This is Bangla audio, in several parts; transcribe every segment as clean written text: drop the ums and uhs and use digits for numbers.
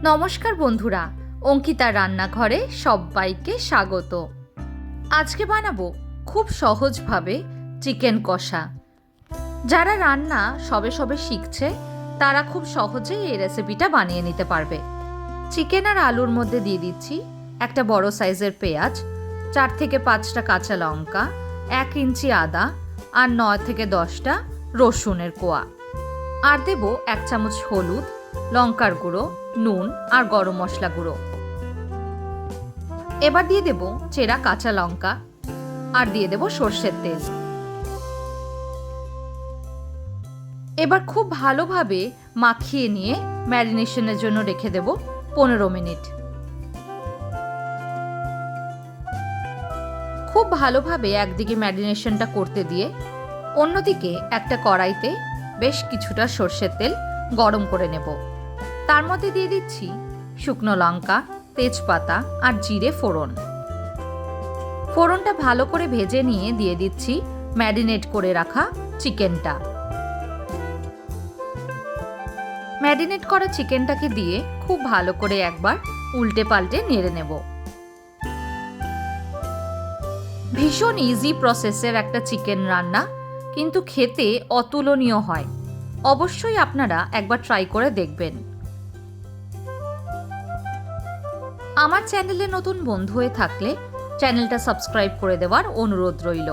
নমস্কার বন্ধুরা, অঙ্কিতার রান্নাঘরে সবাইকে স্বাগত। আজকে বানাবো খুব সহজভাবে চিকেন কষা। যারা রান্না সবে সবে শিখছে তারা খুব সহজেই এই রেসিপিটা বানিয়ে নিতে পারবে। চিকেন আর আলুর মধ্যে দিয়ে দিচ্ছি একটা বড় সাইজের পেঁয়াজ, 4 থেকে 5টা কাঁচা লঙ্কা, 1 ইঞ্চি আদা আর 9 থেকে 10টা রসুনের কোয়া। আর দেব 1 চামচ হলুদ, লঙ্কার গুঁড়ো, নুন আর গরম মশলা গুঁড়ো। এবার দিয়ে দেব চেরা কাঁচা লঙ্কা আর দিয়ে দেব সর্ষের তেল। এবার খুব ভালোভাবে মাখিয়ে নিয়ে ম্যারিনেশনের জন্য রেখে দেব 15 মিনিট। খুব ভালোভাবে একদিকে ম্যারিনেশনটা করতে দিয়ে অন্যদিকে একটা কড়াইতে বেশ কিছুটা সর্ষের তেল গরম করে নেব। তার মধ্যে দিয়ে দিচ্ছি শুকনো লঙ্কা, তেজপাতা আর জিরে ফোড়ন। ফোড়নটা ভালো করে ভেজে নিয়ে দিয়ে দিচ্ছি ম্যারিনেট করে রাখা চিকেনটা। ম্যারিনেট করা চিকেনটাকে দিয়ে খুব ভালো করে একবার উল্টে পাল্টে নেড়ে নেব। ভীষণ ইজি প্রসেসের একটা চিকেন রান্না, কিন্তু খেতে অতুলনীয় হয়। অবশ্যই আপনারা একবার ট্রাই করে দেখবেন। আমার চ্যানেলে নতুন বন্ধু হয়ে থাকলে চ্যানেলটা সাবস্ক্রাইব করে দেওয়ার অনুরোধ রইল।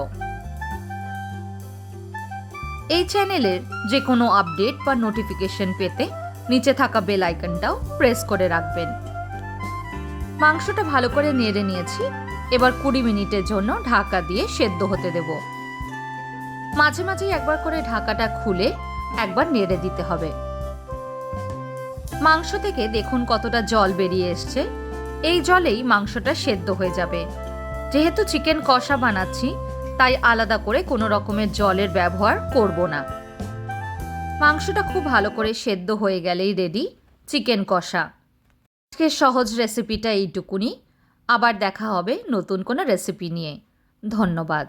এই চ্যানেলের যে কোনো আপডেট বা নোটিফিকেশন পেতে নিচে থাকা বেল আইকনটাও প্রেস করে রাখবেন। মাংসটা ভালো করে নেড়ে নিয়েছি। এবার 20 মিনিটের জন্য ঢাকা দিয়ে সেদ্ধ হতে দেব। মাঝে মাঝে একবার করে ঢাকাটা খুলে একবার নেড়ে দিতে হবে। মাংস থেকে দেখুন কতটা জল বেরিয়ে এসছে। এই জলেই মাংসটা সেদ্ধ হয়ে যাবে। যেহেতু চিকেন কষা বানাচ্ছি তাই আলাদা করে কোনো রকমের জলের ব্যবহার করব না। মাংসটা খুব ভালো করে সেদ্ধ হয়ে গেলেই রেডি চিকেন কষা। আজকের সহজ রেসিপিটা এইটুকুনি। আবার দেখা হবে নতুন কোনো রেসিপি নিয়ে। ধন্যবাদ।